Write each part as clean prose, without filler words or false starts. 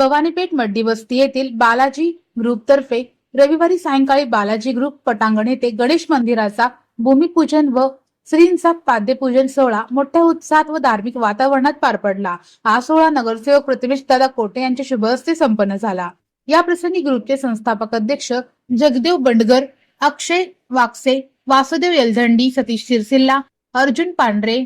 Bhavani Peth muddy वस्ती येथील Balaji group तर्फे रविवारी सायंकाळी बालाजी ग्रुप पटांगण येथे गणेश मंदिराचा भूमिपूजन व श्रींचा पाद्यपूजन सोहळा मोठ्या उत्साहात व धार्मिक वातावरणात पार पडला। हा सोहळा नगरसेवक प्रतिमेश दादा कोटे यांच्या शुभ हस्ते संपन्न झाला। या प्रसंगी ग्रुपचे संस्थापक अध्यक्ष जगदेव बंडगर, अक्षय वाकसे, वासुदेव येलधंडी, सतीश सिरसिल्ला, अर्जुन पांढरे,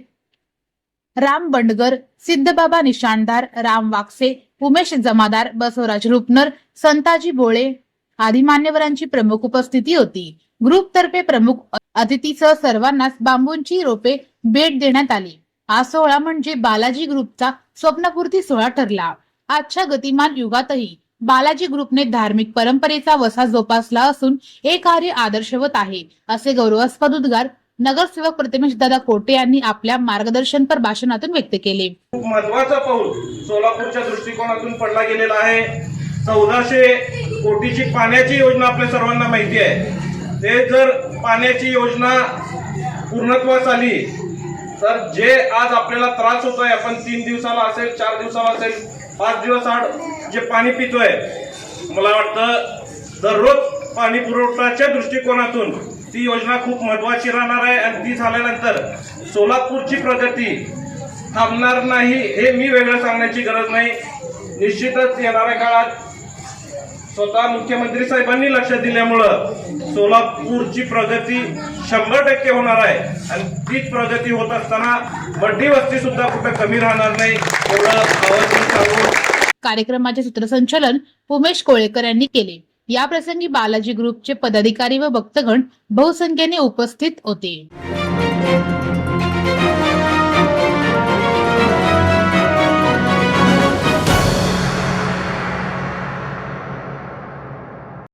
राम बंडगर, सिद्धबाबा निशाणदार, राम वाकसे, उमेश जमादार, बसवराज रुपनर, संताजी बोळे आदी मान्यवरांची प्रमुख उपस्थिती होती। ग्रुप तर्फे प्रमुख अतिथीसह सर्वांनाच बांबूंची रोपे भेट देण्यात आली। हा सोहळा म्हणजे बालाजी ग्रुपचा स्वप्नपूर्ती सोहळा ठरला। आजच्या गतिमान युगातही बालाजी ग्रुपने धार्मिक परंपरेचा वसा जोपासला असून हे कार्य आदर्शवत आहे, असे गौरवास्पद उद्गार नगरसेवक प्रतिमेश दादा कोटे यांनी आपल्या मार्गदर्शनपर भाषणातून व्यक्त केले। खूप महत्त्वाचा पाऊल सोलापूरच्या दृष्टिकोनातून पडला गेलेला आहे। 1400 कोटीची पाण्याची योजना आपल्या सर्वांना माहिती आहे। ते जर पाण्याची योजना पूर्णत्वास आली तर जे आज आपल्याला त्रास होतोय, आपण 3 दिवसाला असेल, 4 दिवसाला असेल, 5 दिवस आड जे पाणी पितोय, मला वाटतं दररोज पाणी पुरवठ्याच्या दृष्टिकोनातून ती योजना खूप महत्त्वाची राहणार आहे। आणि ती झाल्यानंतर सोलापूरची प्रगती थांबणार नाही, हे मी वेगळं सांगण्याची गरज नाही। निश्चितच येणाऱ्या काळात स्वतः मुख्यमंत्री साहेबांनी लक्ष दिल्यामुळं सोलापूरची प्रगती 100% होणार आहे। आणि तीच प्रगती होत असताना मड्डी वस्ती सुद्धा कुठे कमी राहणार नाही, एवढं आवर्जून सांगू। कार्यक्रमाचे सूत्रसंचालन उमेश कोळेकर यांनी केले। या प्रसंगी बालाजी ग्रुपचे पदाधिकारी व भक्तगण बहुसंख्येने उपस्थित होते।